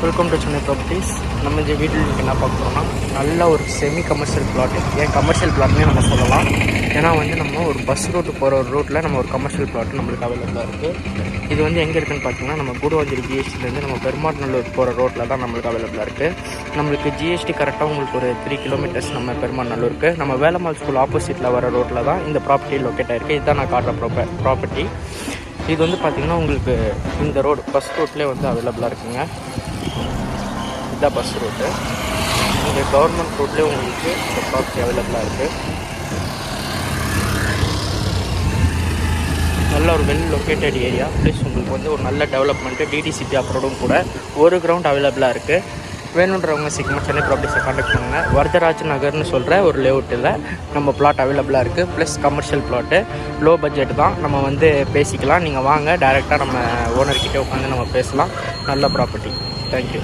Welcome to Chennai properties. நம்ம இந்த வீட்டில் என்ன பார்க்குறோம்னா நல்ல ஒரு செமி கமர்ஷியல் பிளாட்டு. ஏன் கமர்ஷியல் பிளாட்னே நம்ம சொல்லலாம். ஏன்னா நம்ம ஒரு பஸ் ரூட்டு போகிற ஒரு ரூட்டில் நம்ம ஒரு கமர்ஷியல் பிளாட்டு நம்மளுக்கு அவைலபிளாக இருக்குது. இது எங்கே இருக்குதுன்னு பார்த்தீங்கன்னா நம்ம கூடுவாஞ்சேரி ஜிஎஸ்டிலேருந்து நம்ம பெருமாநல்லூர் போகிற ரோட்டில் தான் நம்மளுக்கு அவைலபிளாக இருக்குது. நம்மளுக்கு ஜிஎஸ்டி கரெக்டாக உங்களுக்கு ஒரு 3 கிலோமீட்டர்ஸ் நம்ம பெருமாநல்லூருக்கு நம்ம வேலம்மாள் ஸ்கூல் ஆப்போசிட்டில் வர ரோட்டில் தான் இந்த ப்ராப்பர்ட்டி லொக்கேட் ஆகிருக்கு. இதுதான் நான் காட்டுற ப்ராப்பர்ட்டி. இது பார்த்திங்கன்னா உங்களுக்கு இந்த ரோடு பஸ் ரூட்லேயே அவைலபிளாக இருக்குங்க. இதுதான் பஸ் ரூட்டு. இங்கே கவர்மெண்ட் ரோட்லேயே உங்களுக்கு இந்த ப்ராப்பர்ட்டி அவைலபிளாக இருக்குது. நல்ல ஒரு வெல் லொக்கேட்டட் ஏரியா. ப்ளஸ் உங்களுக்கு ஒரு நல்ல டெவலப்மெண்ட்டு டிடிசிபி அப்ரோடும் கூட ஒரு கிரவுண்ட் அவைலபிளாக இருக்குது. வேணுன்றவங்க சீக்கிரமாக சென்னை ப்ராப்பர்ட்டிஸை கான்டாக்ட் பண்ணுங்கள். வரதராஜ் நகர்னு சொல்கிற ஒரு லேஅவுட்டில் நம்ம பிளாட் அவைலபிளாக இருக்குது. Plus commercial flat, low budget தான். நம்ம பேசிக்கலாம். நீங்கள் வாங்க, டைரெக்டாக நம்ம ஓனர்கிட்டே உட்காந்து நம்ம பேசலாம். நல்ல ப்ராப்பர்ட்டி. தேங்க்யூ.